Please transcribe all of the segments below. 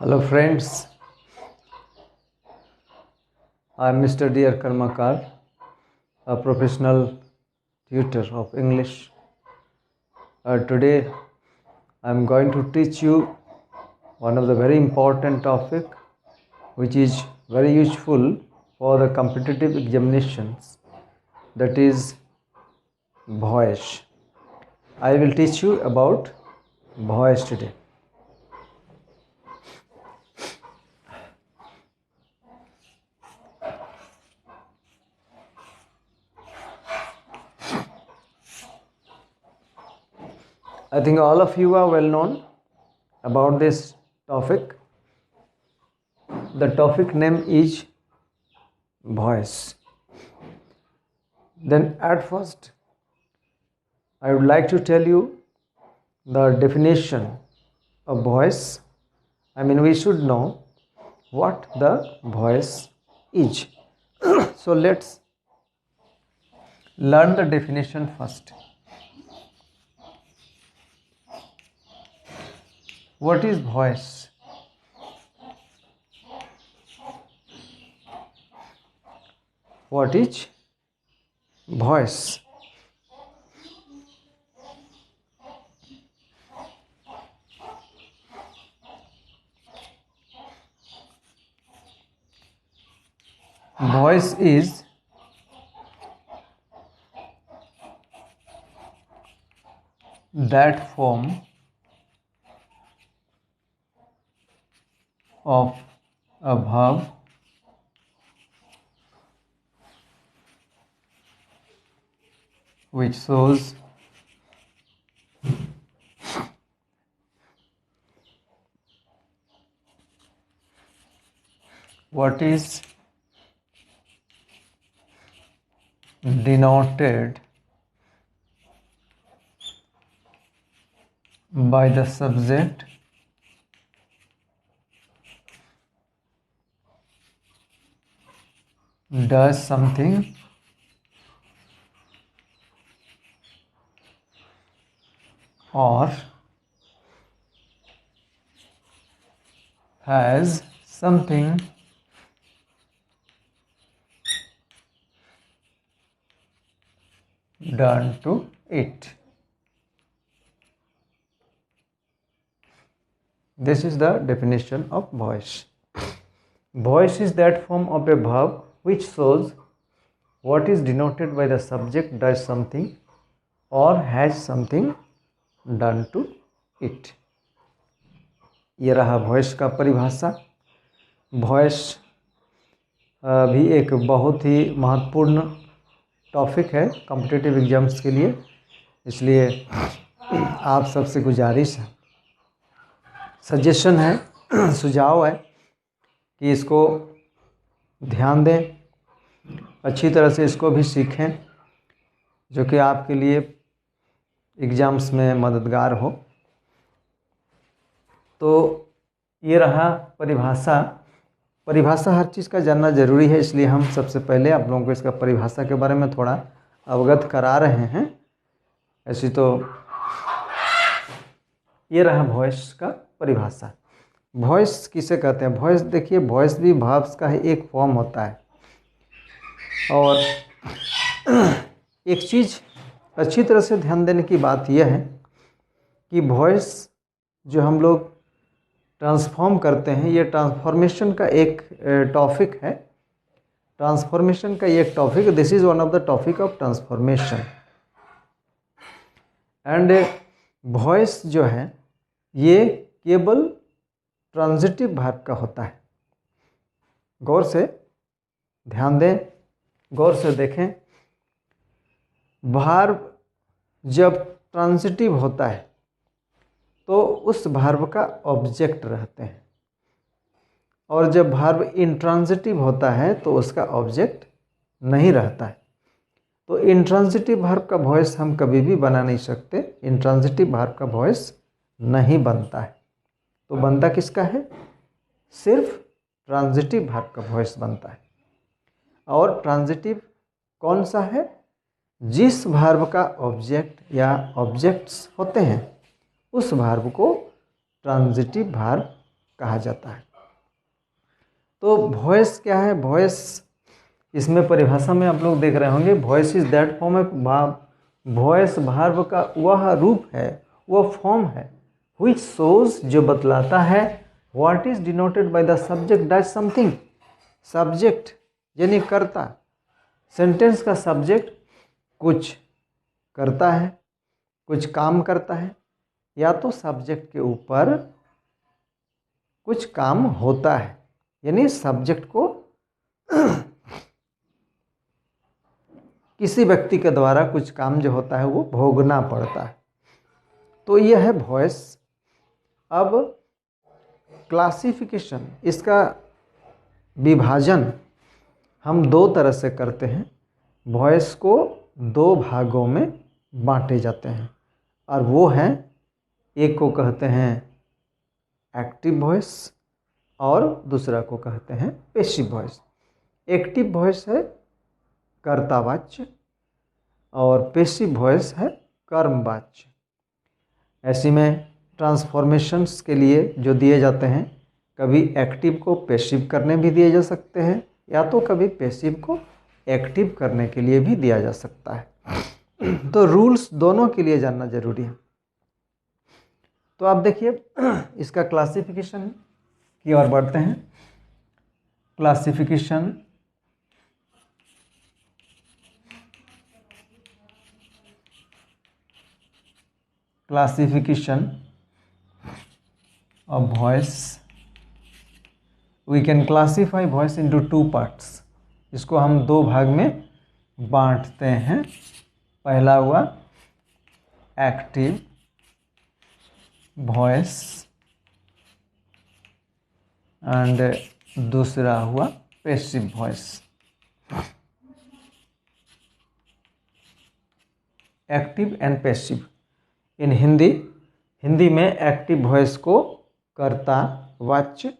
Hello friends, I am Mr. D.R. Karmakar, a professional tutor of English. Today I am going to teach you one of the very important topic which is very useful for the competitive examinations, that is voice. I will teach you about voice today. I think all of you are well known about this topic. The topic name is voice. Then at first I would like to tell you the definition of voice. We should know what the voice is. So let's learn the definition first. What is voice? What is voice? Voice is that form of a verb which shows what is denoted by the subject does something or has something done to it. This is the definition of voice. Voice is that form of a verb which shows what is denoted by the subject does something or has something done to it. ये रहा voice का परिभाषा. voice भी एक बहुत ही महत्वपूर्ण topic है competitive exams के लिए, इसलिए आप सबसे गुजारिश है, सजेशन है, सुझाव है कि इसको ध्यान दें, अच्छी तरह से इसको भी सीखें, जो कि आपके लिए एग्ज़ाम्स में मददगार हो. तो ये रहा परिभाषा. परिभाषा हर चीज़ का जानना ज़रूरी है, इसलिए हम सबसे पहले आप लोगों को इसका परिभाषा के बारे में थोड़ा अवगत करा रहे हैं. ऐसी तो ये रहा वॉइस का परिभाषा. वॉइस किसे कहते हैं? वॉइस देखिए, वॉइस भी वर्ब्स का ही एक फॉर्म होता है. और एक चीज़ अच्छी तरह से ध्यान देने की बात यह है कि वॉइस जो हम लोग ट्रांसफॉर्म करते हैं, ये ट्रांसफॉर्मेशन का एक टॉपिक है. ट्रांसफॉर्मेशन का एक topic, this is one of the topic of transformation. And voice जो है ये केवल ट्रांजिटिव वर्ब का होता है. गौर से ध्यान दें, गौर से देखें. वर्ब जब ट्रांजिटिव होता है तो उस वर्ब का ऑब्जेक्ट रहते हैं, और जब वर्ब इंट्रांजिटिव होता है तो उसका ऑब्जेक्ट नहीं रहता है. तो इंट्रांजिटिव वर्ब का वॉइस हम कभी भी बना नहीं सकते. इंट्रांजिटिव वर्ब का वॉइस नहीं बनता है. तो बनता किसका है? सिर्फ ट्रांजिटिव वर्ब का वॉइस बनता है. और ट्रांजिटिव कौन सा है? जिस वर्ब का ऑब्जेक्ट या ऑब्जेक्ट्स होते हैं उस वर्ब को ट्रांजिटिव वर्ब कहा जाता है। तो वॉइस क्या है? वॉइस, इसमें परिभाषा में आप लोग देख रहे होंगे, voice is that form of verb, voice verb का वह रूप है, वह फॉर्म है, which shows, जो बतलाता है, what is denoted by the subject does something, subject यानी कर्ता, सेंटेंस का सब्जेक्ट कुछ करता है, कुछ काम करता है, या तो सब्जेक्ट के ऊपर कुछ काम होता है, यानी सब्जेक्ट को किसी व्यक्ति के द्वारा कुछ काम जो होता है वो भोगना पड़ता है। तो यह है वॉइस। अब क्लासिफिकेशन, इसका विभाजन हम दो तरह से करते हैं। वॉइस को दो भागों में बांटे जाते हैं, और वो हैं, एक को कहते हैं एक्टिव वॉइस और दूसरा को कहते हैं पैसिव वॉइस। एक्टिव वॉइस है कर्तावाच्य और पैसिव वॉइस है कर्मवाच्य। ऐसे में ट्रांसफॉर्मेशंस के लिए जो दिए जाते हैं, कभी एक्टिव को पैसिव करने भी दिए जा सकते हैं, या तो कभी पैसिव को एक्टिव करने के लिए भी दिया जा सकता है। तो रूल्स दोनों के लिए जानना जरूरी है। तो आप देखिए, इसका क्लासिफिकेशन की ओर बढ़ते हैं। Classification of voice, we can classify voice into two parts। इसको हम दो भाग में बांटते हैं। पहला हुआ एक्टिव वॉइस एंड दूसरा हुआ passive voice. Active and passive in Hindi में एक्टिव वॉइस को कर्ता वाच्य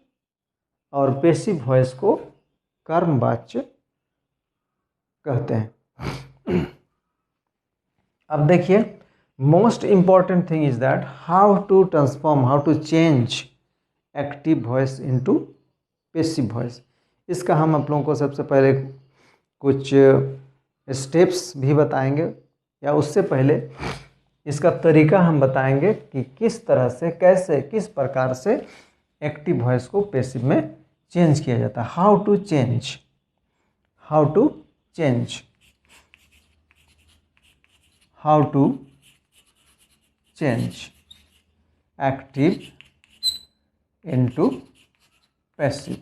और पैसिव वॉइस को कर्म वाच्य कहते हैं। अब देखिए, most important thing is that how to change active voice into passive voice. इसका हम आप लोगों को सबसे पहले कुछ स्टेप्स भी बताएंगे, या उससे पहले इसका तरीका हम बताएंगे कि किस तरह से, कैसे, किस प्रकार से एक्टिव वॉइस को पैसिव में चेंज किया जाता है। How to change active into passive.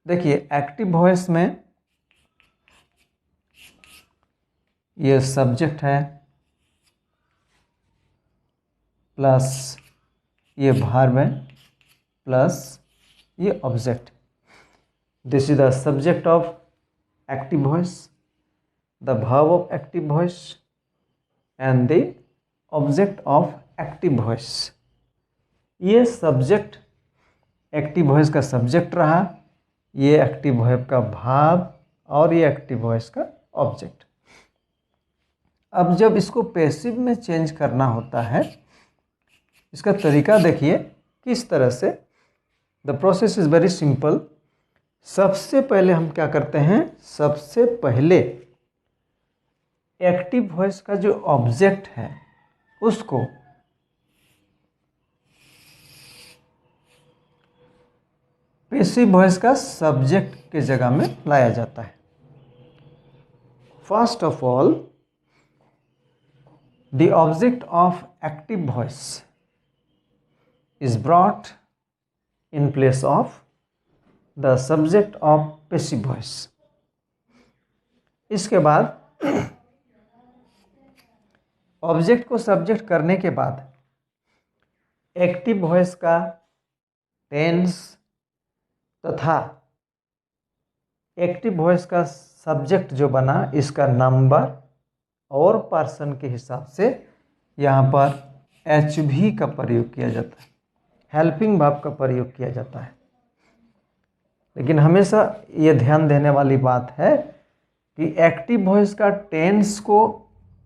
देखिए, एक्टिव वॉइस में ये सब्जेक्ट है प्लस ये वर्ब है प्लस ये object. This is the subject of active voice, the verb of active voice and the object of active voice. ये subject active voice का subject रहा, ये एक्टिव वॉइस का वर्ब और ये एक्टिव वॉइस का ऑब्जेक्ट। अब जब इसको पैसिव में चेंज करना होता है, इसका तरीका देखिए किस तरह से। The process is very simple. सबसे पहले हम क्या करते हैं, सबसे पहले एक्टिव वॉइस का जो ऑब्जेक्ट है उसको पैसिव वॉइस का सब्जेक्ट के जगह में लाया जाता है। First of all, the object of active voice is brought in place of the subject of passive voice। इसके बाद ऑब्जेक्ट को सब्जेक्ट करने के बाद एक्टिव वॉइस का टेंस तथा एक्टिव वॉइस का सब्जेक्ट जो बना, इसका नंबर और पर्सन के हिसाब से यहाँ पर HV का प्रयोग किया जाता है, हेल्पिंग वर्ब का प्रयोग किया जाता है। लेकिन हमेशा ये ध्यान देने वाली बात है कि एक्टिव वॉइस का टेंस को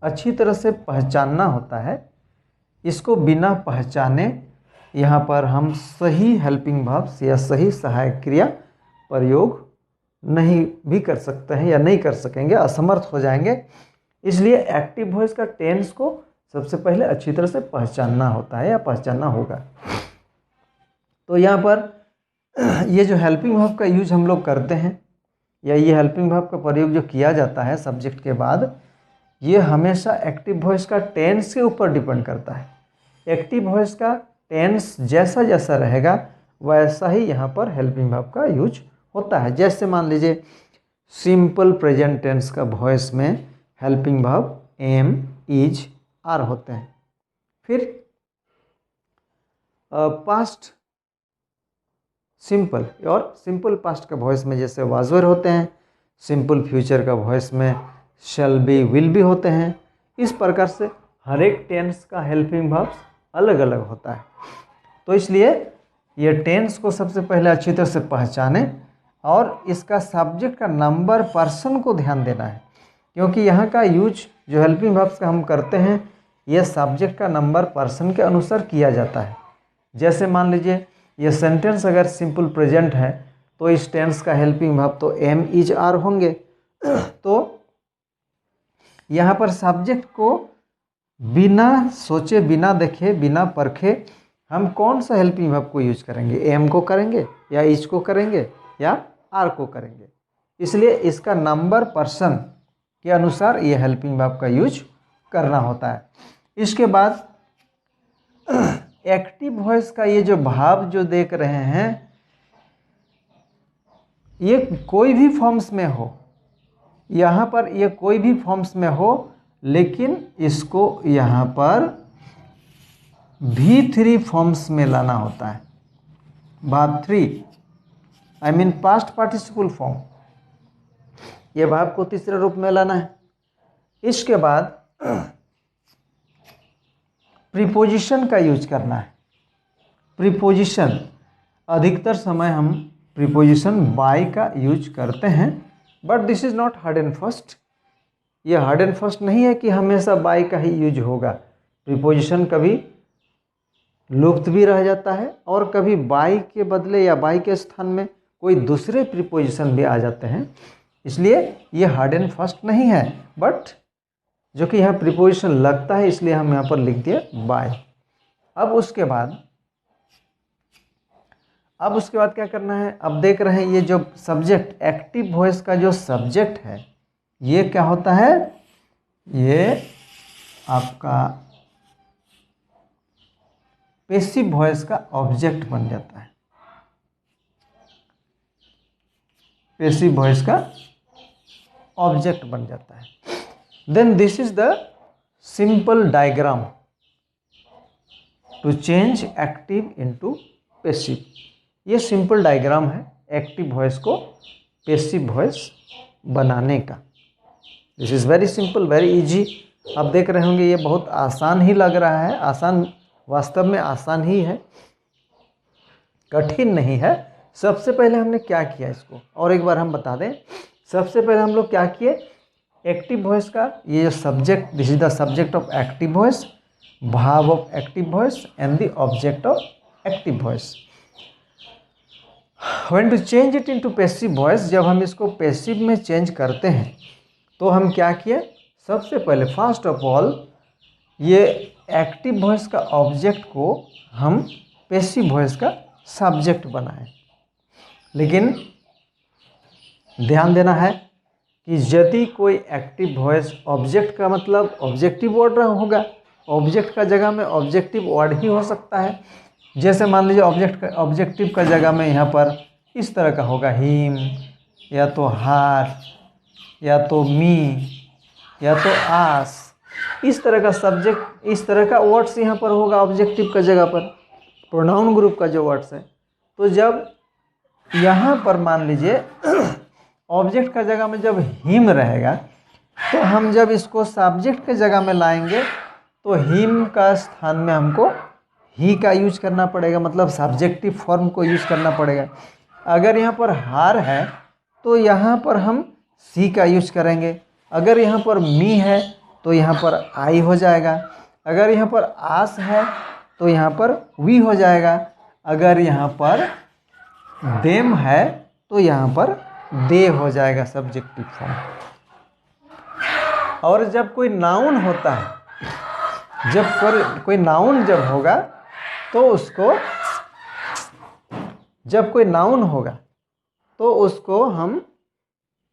अच्छी तरह से पहचानना होता है। इसको बिना पहचाने यहाँ पर हम सही हेल्पिंग वर्ब्स या सही सहायक क्रिया प्रयोग नहीं भी कर सकते हैं या नहीं कर सकेंगे, असमर्थ हो जाएंगे। इसलिए एक्टिव वॉइस का टेंस को सबसे पहले अच्छी तरह से पहचानना होता है या पहचानना होगा। तो यहाँ पर ये जो हेल्पिंग वर्ब का यूज हम लोग करते हैं या ये हेल्पिंग वर्ब का प्रयोग जो किया जाता है सब्जेक्ट के बाद, ये हमेशा एक्टिव वॉइस का टेंस के ऊपर डिपेंड करता है। एक्टिव वॉइस का टेंस जैसा जैसा रहेगा वैसा ही यहाँ पर हेल्पिंग वर्ब का यूज होता है। जैसे मान लीजिए सिंपल प्रेजेंट टेंस का वॉइस में helping verb am, is, are होते हैं। फिर पास्ट सिंपल और सिंपल पास्ट का वॉइस में जैसे वाज वर होते हैं, सिंपल फ्यूचर का वॉइस में शैल बी, विल बी होते हैं। इस प्रकार से हर एक टेंस का हेल्पिंग वर्ब्स अलग अलग होता है। तो इसलिए ये टेंस को सबसे पहले अच्छी तरह से पहचाने और इसका सब्जेक्ट का नंबर पर्सन को ध्यान देना है, क्योंकि यहाँ का यूज जो हेल्पिंग वर्ब्स का हम करते हैं ये सब्जेक्ट का नंबर पर्सन के अनुसार किया जाता है। जैसे मान लीजिए ये सेंटेंस अगर सिंपल प्रेजेंट है तो इस टेंस का हेल्पिंग वर्ब तो एम, इज, आर होंगे। तो यहाँ पर सब्जेक्ट को बिना सोचे, बिना देखे, बिना परखे हम कौन सा हेल्पिंग वर्ब को यूज करेंगे, एम को करेंगे या इज को करेंगे या आर को करेंगे। इसलिए इसका नंबर पर्सन के अनुसार ये हेल्पिंग वर्ब का यूज करना होता है। इसके बाद एक्टिव वॉइस का ये जो भाव जो देख रहे हैं ये कोई भी फॉर्म्स में हो, यहाँ पर ये कोई भी फॉर्म्स में हो, लेकिन इसको यहाँ पर V3 फॉर्म्स में लाना होता है। भाव 3 I mean past participle form, ये भाव को तीसरे रूप में लाना है। इसके बाद प्रीपोजिशन का यूज करना है। प्रीपोजिशन अधिकतर समय हम प्रीपोजिशन बाय का यूज करते हैं, but this is not hard and fast. ये हार्ड एंड फास्ट नहीं है कि हमेशा बाय का ही यूज होगा। प्रीपोजिशन कभी लुप्त भी रह जाता है और कभी बाय के बदले या बाय के स्थान में कोई दूसरे प्रीपोजिशन भी आ जाते हैं। इसलिए ये हार्ड एंड फास्ट नहीं है, बट जो कि यहाँ प्रीपोजिशन लगता है इसलिए हम यहाँ पर लिख दिए बाय। अब उसके बाद क्या करना है, अब देख रहे हैं ये जो सब्जेक्ट एक्टिव वॉइस का जो सब्जेक्ट है ये क्या होता है, ये आपका पैसिव वॉइस का ऑब्जेक्ट बन जाता है। पैसिव वॉइस का ऑब्जेक्ट बन जाता है। Then this is the simple diagram to change active into passive. ये सिंपल डायग्राम है एक्टिव वॉइस को पैसिव वॉइस बनाने का। This is very simple, very easy. आप देख रहे होंगे ये बहुत आसान ही लग रहा है, आसान वास्तव में आसान ही है, कठिन नहीं है। सबसे पहले हमने क्या किया इसको और एक बार हम बता दें। सबसे पहले हम लोग क्या किए, एक्टिव वॉइस का ये जो subject, this is the subject of active voice, भाव of active voice and the object of active voice. When to change it into passive voice, जब हम इसको पैसिव में चेंज करते हैं तो हम क्या किए, सबसे पहले फर्स्ट ऑफ ऑल ये एक्टिव वॉइस का ऑब्जेक्ट को हम पैसिव वॉइस का सब्जेक्ट बनाएं। लेकिन ध्यान देना है कि यदि कोई एक्टिव वॉइस, ऑब्जेक्ट का मतलब ऑब्जेक्टिव वर्ड होगा, ऑब्जेक्ट का जगह में ऑब्जेक्टिव वर्ड ही हो सकता है। जैसे मान लीजिए ऑब्जेक्टिव का जगह में यहाँ पर इस तरह का होगा, हिम या तो हार या तो मी या तो आस, इस तरह का सब्जेक्ट, इस तरह का वर्ड्स यहाँ पर होगा ऑब्जेक्टिव का जगह पर, प्रोनाउन ग्रुप का जो वर्ड्स है। तो जब यहाँ पर मान लीजिए ऑब्जेक्ट का जगह में जब हिम रहेगा तो हम जब इसको सब्जेक्ट के जगह में लाएंगे तो हिम का स्थान में हमको ही का यूज करना पड़ेगा, मतलब सब्जेक्टिव फॉर्म को यूज करना पड़ेगा। अगर यहाँ पर हार है तो यहाँ पर हम सी का यूज करेंगे, अगर यहाँ पर मी है तो यहाँ पर आई हो जाएगा, अगर यहाँ पर आस है तो यहाँ पर वी हो जाएगा, अगर यहाँ पर देम है तो यहाँ पर दे हो जाएगा सब्जेक्टिव फॉर्म। और जब कोई नाउन होता है, जब कोई नाउन जब होगा तो उसको, जब कोई नाउन होगा तो उसको हम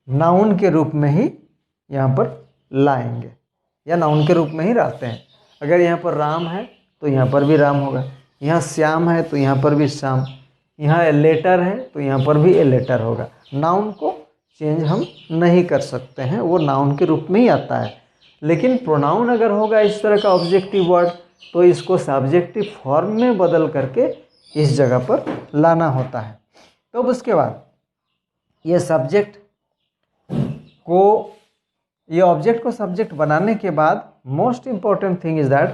नाउन के रूप में ही यहाँ पर लाएंगे या नाउन के रूप में ही लाते हैं। अगर यहाँ पर राम है तो यहाँ पर भी राम होगा, यहाँ श्याम है तो यहाँ पर भी श्याम, यहाँ ए लेटर है तो यहाँ पर भी ए लेटर होगा। नाउन को चेंज हम नहीं कर सकते हैं, वो नाउन के रूप में ही आता है। लेकिन प्रोनाउन अगर होगा इस तरह का ऑब्जेक्टिव वर्ड तो इसको सब्जेक्टिव फॉर्म में बदल करके इस जगह पर लाना होता है। तो उसके बाद ये सब्जेक्ट को, ये ऑब्जेक्ट को सब्जेक्ट बनाने के बाद most important thing is that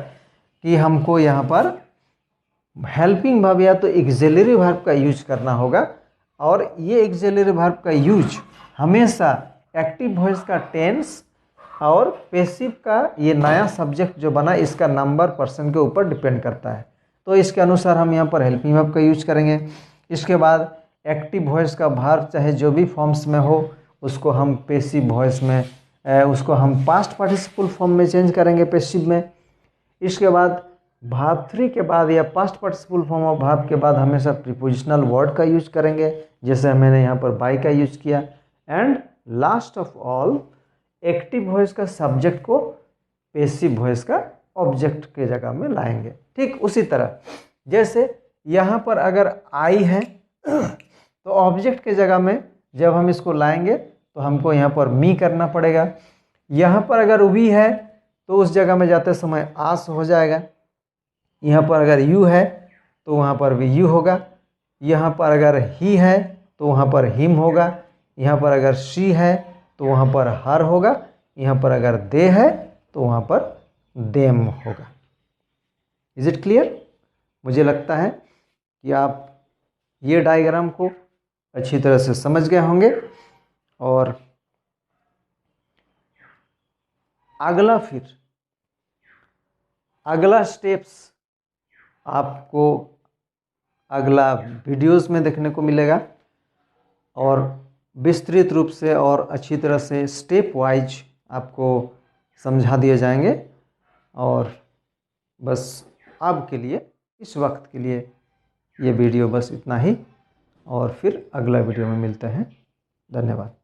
कि हमको यहाँ पर हेल्पिंग वर्ब या तो एक्सिलरी वर्ब का यूज करना होगा। और ये एक्सिलरी वर्ब का यूज हमेशा एक्टिव वॉइस का टेंस और पैसिव का ये नया सब्जेक्ट जो बना इसका नंबर पर्सन के ऊपर डिपेंड करता है। तो इसके अनुसार हम यहाँ पर हेल्पिंग वर्ब का यूज करेंगे। इसके बाद एक्टिव वॉइस का वर्ब चाहे जो भी फॉर्म्स में हो उसको हम पैसिव वॉइस में, उसको हम पास्ट पार्टिसिपल फॉर्म में चेंज करेंगे पैसिव में। इसके बाद वर्ब 3 के बाद या past participle form of verb के बाद हमेशा प्रीपोजिशनल वर्ड का यूज करेंगे, जैसे मैंने यहाँ पर बाय का यूज किया। And last of all active voice का सब्जेक्ट को पैसिव वॉइस का ऑब्जेक्ट के जगह में लाएंगे। ठीक उसी तरह जैसे यहाँ पर अगर आई है तो ऑब्जेक्ट के जगह में जब हम इसको लाएंगे तो हमको यहाँ पर मी करना पड़ेगा। यहाँ पर अगर वी है तो उस जगह में जाते समय आस हो जाएगा। यहाँ पर अगर यू है तो वहाँ पर भी यू होगा। यहाँ पर अगर ही है तो वहाँ पर हिम होगा। यहाँ पर अगर शी है तो वहाँ पर हर होगा। यहाँ पर अगर दे है तो वहाँ पर देम होगा। Is it clear? मुझे लगता है कि आप ये डायग्राम को अच्छी तरह से समझ गए होंगे। और अगला स्टेप्स आपको अगला वीडियोस में देखने को मिलेगा और विस्तृत रूप से और अच्छी तरह से स्टेप वाइज आपको समझा दिए जाएंगे। और बस आपके लिए इस वक्त के लिए ये वीडियो बस इतना ही, और फिर अगला वीडियो में मिलते हैं। धन्यवाद।